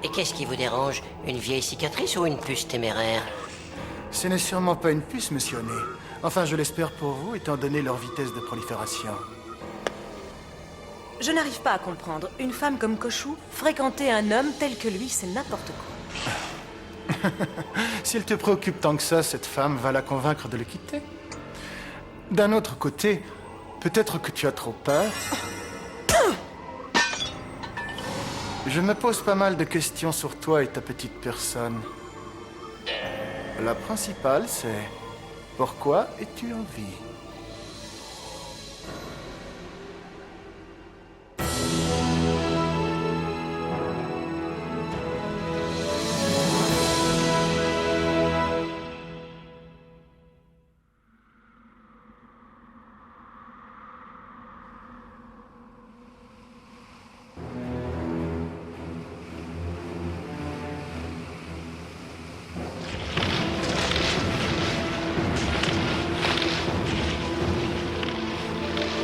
Et qu'est-ce qui vous dérange? Une vieille cicatrice ou une puce téméraire? Ce n'est sûrement pas une puce, monsieur Ney. Enfin, je l'espère pour vous, étant donné leur vitesse de prolifération. Je n'arrive pas à comprendre. Une femme comme Kochou, fréquenter un homme tel que lui, c'est n'importe quoi. S'il te préoccupe tant que ça, cette femme va la convaincre de le quitter. D'un autre côté, peut-être que tu as trop peur. Je me pose pas mal de questions sur toi et ta petite personne. La principale, c'est... Pourquoi es-tu en vie?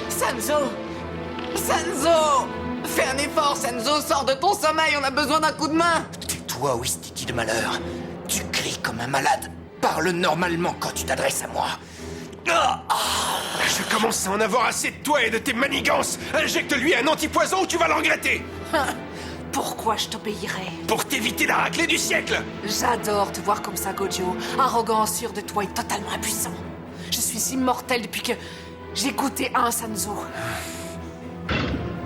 Sanzo! Sanzo! Fais un effort, Sanzo! Sors de ton sommeil, on a besoin d'un coup de main! Tais-toi, Ouistiti de malheur. Tu cries comme un malade. Parle normalement quand tu t'adresses à moi. Je commence à en avoir assez de toi et de tes manigances. Injecte-lui un antipoison ou tu vas le regretter. Pourquoi je t'obéirais? Pour t'éviter la raclée du siècle. J'adore te voir comme ça, Gojo. Arrogant, sûr de toi et totalement impuissant. Je suis immortel depuis que j'ai goûté un Sanzo.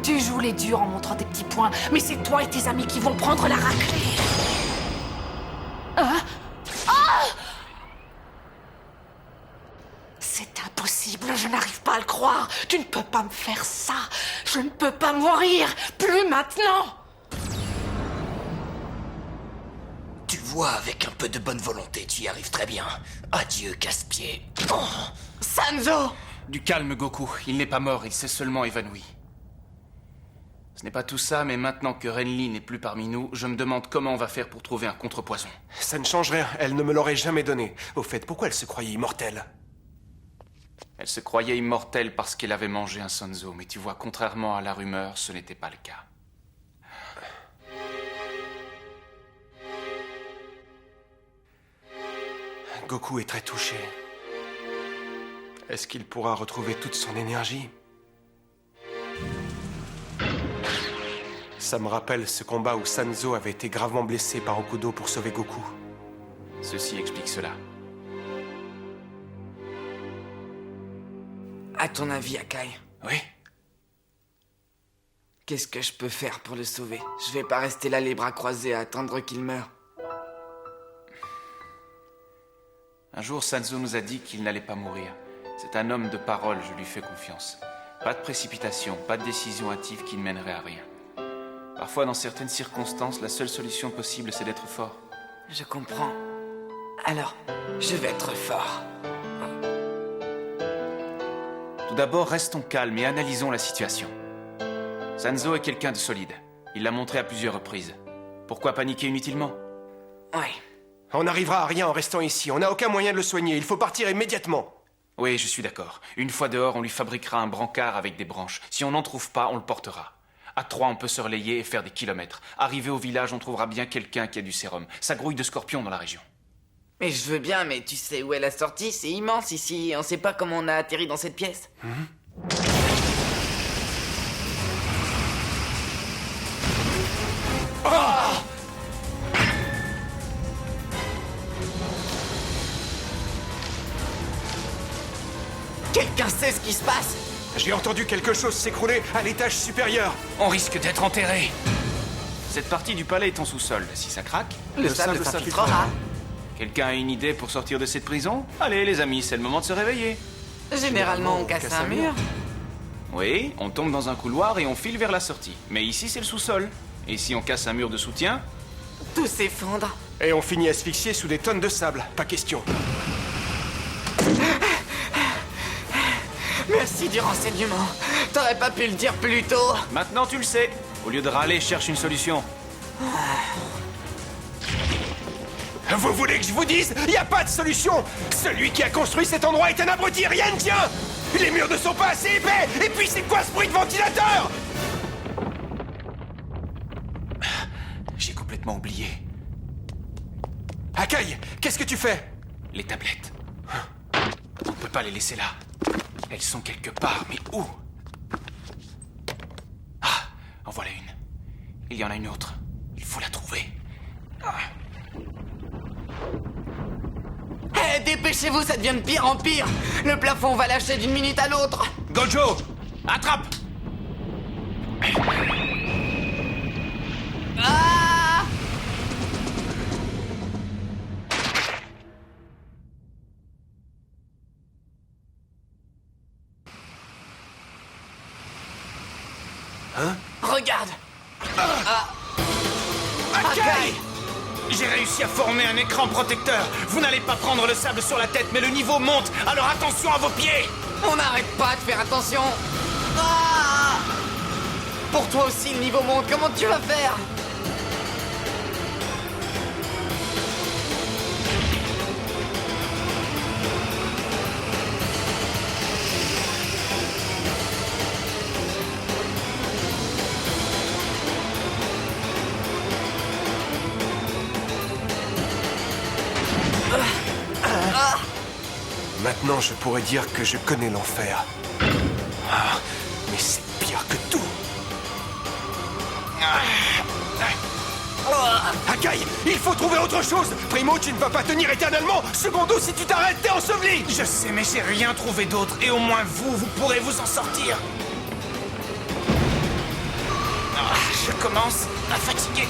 Tu joues les durs en montrant tes petits points, mais c'est toi et tes amis qui vont prendre la raclée. Hein? Ah! C'est impossible, je n'arrive pas à le croire. Tu ne peux pas me faire ça. Je ne peux pas mourir. Plus maintenant. Tu vois, avec un peu de bonne volonté, tu y arrives très bien. Adieu, casse-pied. Oh. Sanzo! Du calme, Goku. Il n'est pas mort, il s'est seulement évanoui. Ce n'est pas tout ça, mais maintenant que Renly n'est plus parmi nous, je me demande comment on va faire pour trouver un contrepoison. Ça ne change rien, elle ne me l'aurait jamais donné. Au fait, pourquoi elle se croyait immortelle? Elle se croyait immortelle parce qu'elle avait mangé un Sanzo, mais tu vois, contrairement à la rumeur, ce n'était pas le cas. Goku est très touché. Est-ce qu'il pourra retrouver toute son énergie? Ça me rappelle ce combat où Sanzo avait été gravement blessé par Okudo pour sauver Goku. Ceci explique cela. À ton avis, Akai, Oui? qu'est-ce que je peux faire pour le sauver? Je vais pas rester là les bras croisés à attendre qu'il meure. Un jour, Sanzo nous a dit qu'il n'allait pas mourir. C'est un homme de parole, je lui fais confiance. Pas de précipitation, pas de décision hâtive qui ne mènerait à rien. Parfois, dans certaines circonstances, la seule solution possible, c'est d'être fort. Je comprends. Alors, je vais être fort. Tout d'abord, restons calmes et analysons la situation. Sanzo est quelqu'un de solide. Il l'a montré à plusieurs reprises. Pourquoi paniquer inutilement? Ouais. On n'arrivera à rien en restant ici. On n'a aucun moyen de le soigner. Il faut partir immédiatement. Oui, je suis d'accord. Une fois dehors, on lui fabriquera un brancard avec des branches. Si on n'en trouve pas, on le portera. À 3, on peut se relayer et faire des kilomètres. Arrivé au village, on trouvera bien quelqu'un qui a du sérum. Ça grouille de scorpions dans la région. Mais je veux bien, mais tu sais où est la sortie? C'est immense ici. On sait pas comment on a atterri dans cette pièce. Quelqu'un sait ce qui se passe? J'ai entendu quelque chose s'écrouler à l'étage supérieur. On risque d'être enterré. Cette partie du palais est en sous-sol. Si ça craque, Le sable s'infiltrera. quelqu'un a une idée pour sortir de cette prison? Allez, les amis, c'est le moment de se réveiller. Généralement, on casse un mur. Oui, on tombe dans un couloir et on file vers la sortie. Mais ici, c'est le sous-sol. Et si on casse un mur de soutien? Tout s'effondre. Et on finit asphyxié sous des tonnes de sable. Pas question. Merci du renseignement. T'aurais pas pu le dire plus tôt. Maintenant, tu le sais. Au lieu de râler, cherche une solution. Vous voulez que je vous dise? Il n'y a pas de solution. Celui qui a construit cet endroit est un abruti, rien ne tient. Les murs ne sont pas assez épais. Et puis c'est quoi ce bruit de ventilateur? J'ai complètement complètement oublié. Akai, qu'est-ce que tu fais? Les tablettes. On ne peut pas les laisser là. Elles sont quelque part, mais où? Ah, en voilà une. Il y en a une autre. Il faut la trouver. Hé, dépêchez-vous, ça devient de pire en pire. Le plafond va lâcher d'une minute à l'autre. Gojo, attrape! Ah! Regarde. Akai! J'ai réussi à former un écran protecteur. Vous n'allez pas prendre le sable sur la tête, mais le niveau monte, alors attention à vos pieds! On n'arrête pas de faire attention. Ah! Pour toi aussi, le niveau monte. Comment tu vas faire? Maintenant, je pourrais dire que je connais l'enfer. Ah, mais c'est pire que tout. Akai, il faut trouver autre chose. Primo, tu ne vas pas tenir éternellement. Secondo, si tu t'arrêtes, t'es enseveli. Je sais, mais j'ai rien trouvé d'autre, et au moins vous pourrez vous en sortir. Je commence à fatiguer.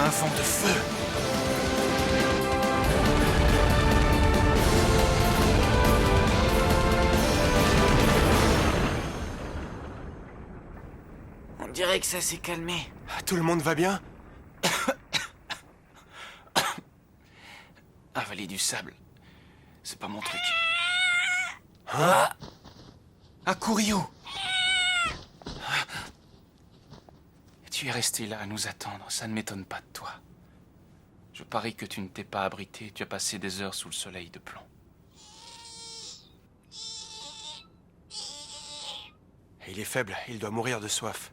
Un vent de feu. On dirait que ça s'est calmé. Tout le monde va bien? Avaler du sable, c'est pas mon truc. Hein? Akuryu! Tu es resté là à nous attendre, ça ne m'étonne pas de toi. Je parie que tu ne t'es pas abrité, tu as passé des heures sous le soleil de plomb. Il est faible, il doit mourir de soif.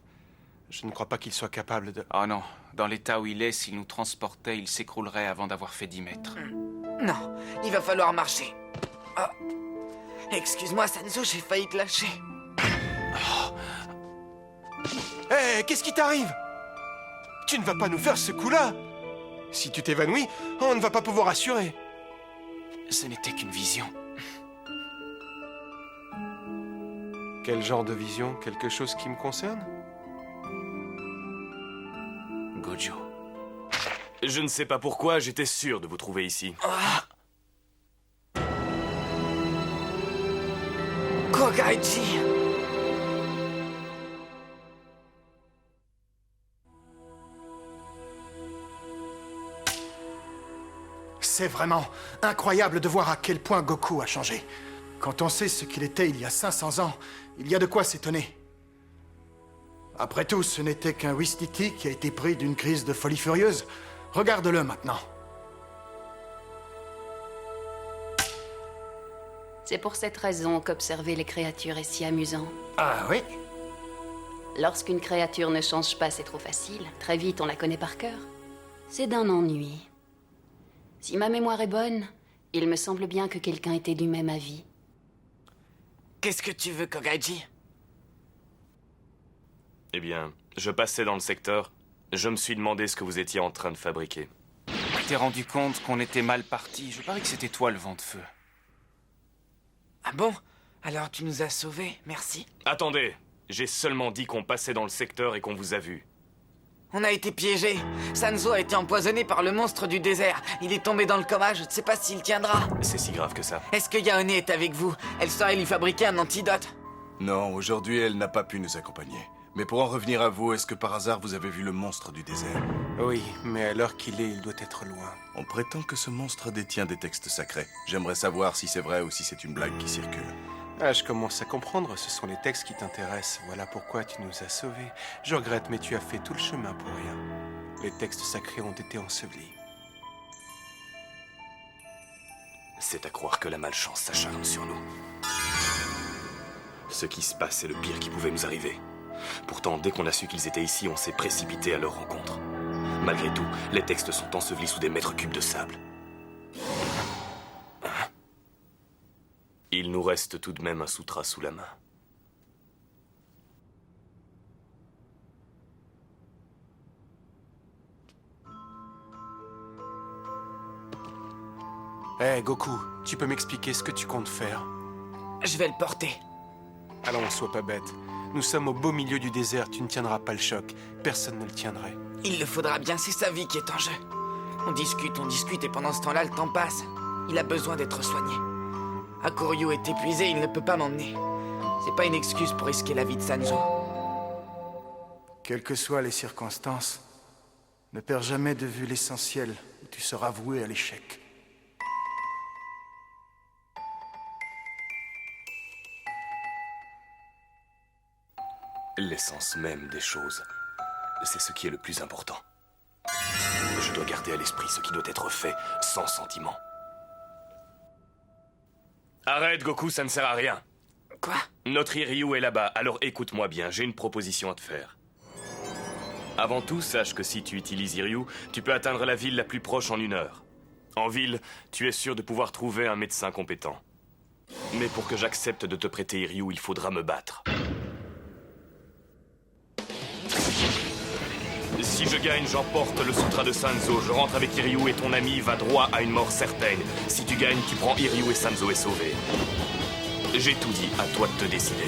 Je ne crois pas qu'il soit capable de... Oh non, dans l'état où il est, s'il nous transportait, il s'écroulerait avant d'avoir fait 10 mètres. Non, il va falloir marcher. Ah. Excuse-moi, Sanzo, j'ai failli te lâcher. Hé, qu'est-ce qui t'arrive? Tu ne vas pas nous faire ce coup-là. Si tu t'évanouis, on ne va pas pouvoir assurer. Ce n'était qu'une vision. Quel genre de vision? Quelque chose qui me concerne? Gojo. Je ne sais pas pourquoi, j'étais sûr de vous trouver ici. Kogaiji! C'est vraiment incroyable de voir à quel point Goku a changé. Quand on sait ce qu'il était il y a 500 ans, il y a de quoi s'étonner. Après tout, ce n'était qu'un Wistiti qui a été pris d'une crise de folie furieuse. Regarde-le maintenant. C'est pour cette raison qu'observer les créatures est si amusant. Ah oui? Lorsqu'une créature ne change pas, c'est trop facile. Très vite, on la connaît par cœur. C'est d'un ennui. Si ma mémoire est bonne, il me semble bien que quelqu'un était du même avis. Qu'est-ce que tu veux, Kogaiji? Eh bien, je passais dans le secteur. Je me suis demandé ce que vous étiez en train de fabriquer. Tu t'es rendu compte qu'on était mal parti. Je parie que c'était toi le vent de feu. Ah bon? Alors tu nous as sauvés, merci. Attendez, j'ai seulement dit qu'on passait dans le secteur et qu'on vous a vu. On a été piégés. Sanzo a été empoisonné par le monstre du désert. Il est tombé dans le coma, je ne sais pas s'il tiendra. C'est si grave que ça. Est-ce que Yaone est avec vous? Elle saurait lui fabriquer un antidote. Non, aujourd'hui, elle n'a pas pu nous accompagner. Mais pour en revenir à vous, est-ce que par hasard vous avez vu le monstre du désert? Oui, mais à l'heure qu'il est, il doit être loin. On prétend que ce monstre détient des textes sacrés. J'aimerais savoir si c'est vrai ou si c'est une blague qui circule. Ah, je commence à comprendre, ce sont les textes qui t'intéressent. Voilà pourquoi tu nous as sauvés. Je regrette, mais tu as fait tout le chemin pour rien. Les textes sacrés ont été ensevelis. C'est à croire que la malchance s'acharne sur nous. Ce qui se passe est le pire qui pouvait nous arriver. Pourtant, dès qu'on a su qu'ils étaient ici, on s'est précipité à leur rencontre. Malgré tout, les textes sont ensevelis sous des mètres cubes de sable. Il nous reste tout de même un sutra sous la main. Hé, Goku, tu peux m'expliquer ce que tu comptes faire? Je vais le porter. Allons, sois pas bête. Nous sommes au beau milieu du désert, tu ne tiendras pas le choc. Personne ne le tiendrait. Il le faudra bien, c'est sa vie qui est en jeu. On discute, et pendant ce temps-là, le temps passe. Il a besoin d'être soigné. Hakuryu est épuisé, il ne peut pas m'emmener. C'est pas une excuse pour risquer la vie de Sanzo. Quelles que soient les circonstances, ne perds jamais de vue l'essentiel, ou tu seras voué à l'échec. L'essence même des choses, c'est ce qui est le plus important. Je dois garder à l'esprit ce qui doit être fait sans sentiment. Arrête, Goku, ça ne sert à rien. Quoi? Notre Hiryu est là-bas, alors écoute-moi bien, j'ai une proposition à te faire. Avant tout, sache que si tu utilises Hiryu, tu peux atteindre la ville la plus proche en 1 heure. En ville, tu es sûr de pouvoir trouver un médecin compétent. Mais pour que j'accepte de te prêter Hiryu, il faudra me battre. Si je gagne, j'emporte le sutra de Sanzo, je rentre avec Hiryu et ton ami va droit à une mort certaine. Si tu gagnes, tu prends Hiryu et Sanzo est sauvé. J'ai tout dit, à toi de te décider.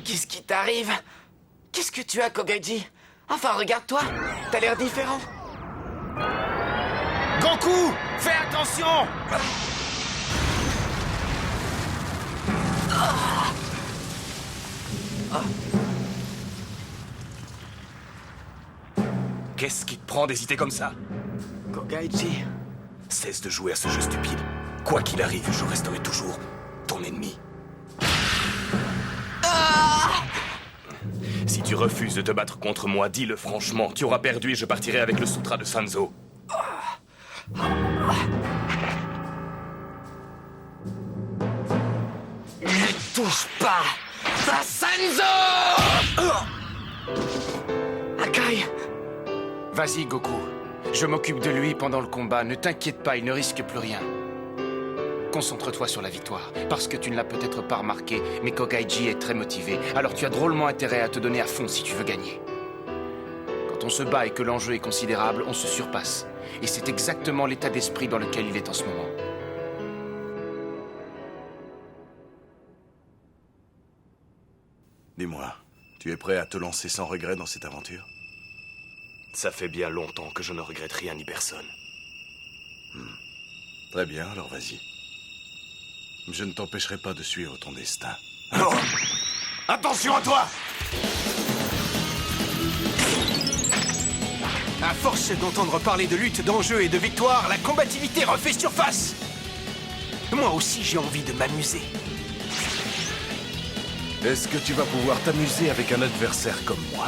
Qu'est-ce qui t'arrive? Qu'est-ce que tu as, Kogaiji? Enfin, regarde-toi, t'as l'air différent. Goku, fais attention! Qu'est-ce qui te prend d'hésiter comme ça? Kogaiji... Cesse de jouer à ce jeu stupide. Quoi qu'il arrive, je resterai toujours ton ennemi. Si tu refuses de te battre contre moi, dis-le franchement. Tu auras perdu et je partirai avec le sutra de Sanzo. Ne touche pas à Sanzo! Akai! Vas-y, Goku. Je m'occupe de lui pendant le combat. Ne t'inquiète pas, il ne risque plus rien. Concentre-toi sur la victoire. Parce que tu ne l'as peut-être pas remarqué, mais Kogaiji est très motivé. Alors tu as drôlement intérêt à te donner à fond si tu veux gagner. Quand on se bat et que l'enjeu est considérable, on se surpasse. Et c'est exactement l'état d'esprit dans lequel il est en ce moment. Dis-moi, tu es prêt à te lancer sans regret dans cette aventure? Ça fait bien longtemps que je ne regrette rien ni personne. Très bien, alors vas-y. Je ne t'empêcherai pas de suivre ton destin. Oh. Attention à toi! À force d'entendre parler de lutte, d'enjeux et de victoire, la combativité refait surface. Moi aussi, j'ai envie de m'amuser. Est-ce que tu vas pouvoir t'amuser avec un adversaire comme moi?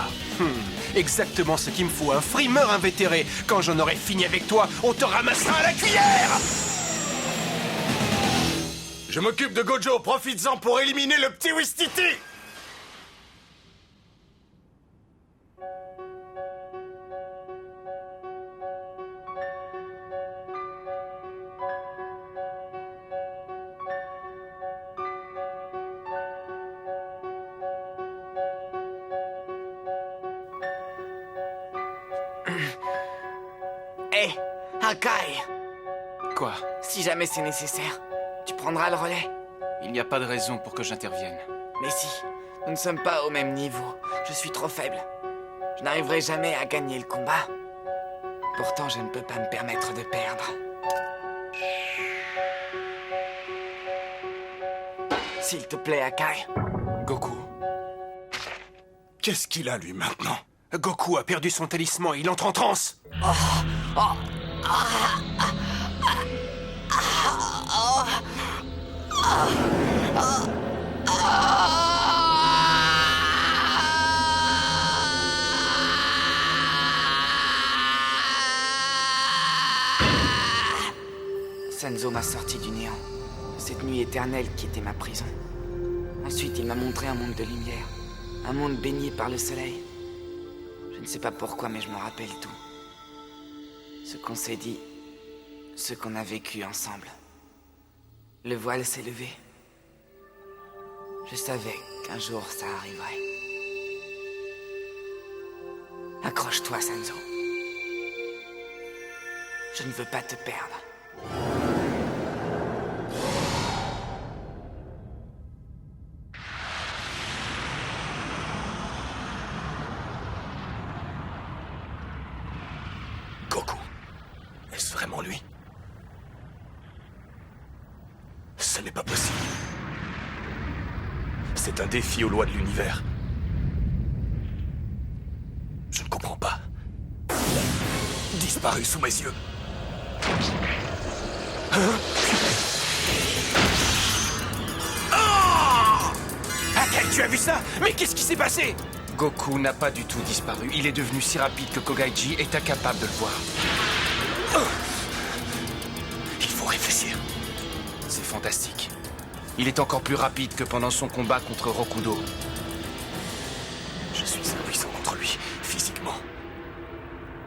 Exactement ce qu'il me faut, un frimeur invétéré. Quand j'en aurai fini avec toi, on te ramassera à la cuillère! Je m'occupe de Gojo, profites-en pour éliminer le petit Wistiti! Hé, Akai! Quoi? Si jamais c'est nécessaire, tu prendras le relais. Il n'y a pas de raison pour que j'intervienne. Mais si, nous ne sommes pas au même niveau. Je suis trop faible. Je n'arriverai jamais à gagner le combat. Pourtant, je ne peux pas me permettre de perdre. S'il te plaît, Akai. Goku. Qu'est-ce qu'il a, lui, maintenant? Goku a perdu son talisman et il entre en transe. Sanzo m'a sorti du néant, de cette nuit éternelle qui était ma prison. Ensuite, il m'a montré un monde de lumière, un monde baigné par le soleil. Je ne sais pas pourquoi, mais je me rappelle tout. Ce qu'on s'est dit, ce qu'on a vécu ensemble. Le voile s'est levé. Je savais qu'un jour ça arriverait. Accroche-toi, Sanzo. Je ne veux pas te perdre. Goku. Est-ce vraiment lui? Ce n'est pas possible. C'est un défi aux lois de l'univers. Je ne comprends pas. Disparu sous mes yeux. Akai, tu as vu ça? Mais qu'est-ce qui s'est passé? Goku n'a pas du tout disparu. Il est devenu si rapide que Kogaiji est incapable de le voir. Il faut réfléchir. C'est fantastique. Il est encore plus rapide que pendant son combat contre Rokudo. Je suis impuissant contre lui, physiquement.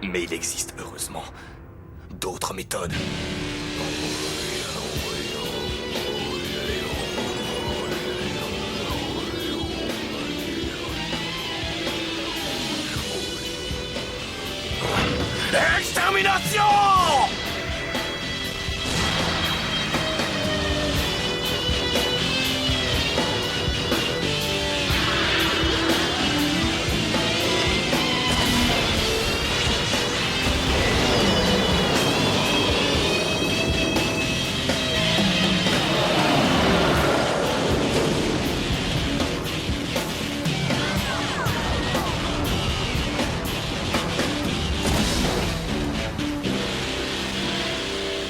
Mais il existe, heureusement, d'autres méthodes. Extermination!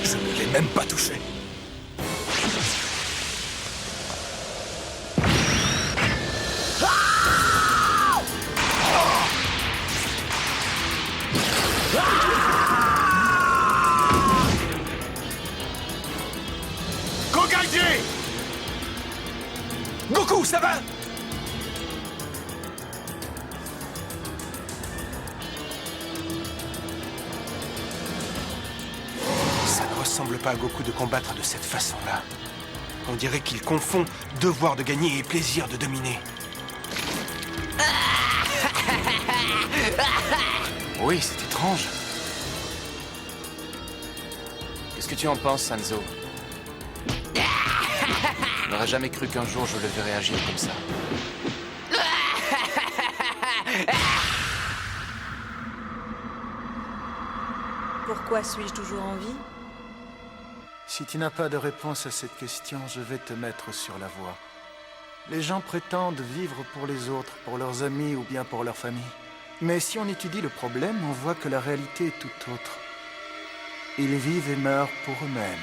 Je ne l'ai même pas touché. Kogaiji! Goku, ça va? Ça ne ressemble pas à Goku de combattre de cette façon-là. On dirait qu'il confond devoir de gagner et plaisir de dominer. Oui, c'est étrange. Qu'est-ce que tu en penses, Sanzo? Je n'aurais jamais cru qu'un jour je le verrais agir comme ça. Pourquoi suis-je toujours en vie? Si tu n'as pas de réponse à cette question, je vais te mettre sur la voie. Les gens prétendent vivre pour les autres, pour leurs amis ou bien pour leur famille. Mais si on étudie le problème, on voit que la réalité est tout autre. Ils vivent et meurent pour eux-mêmes.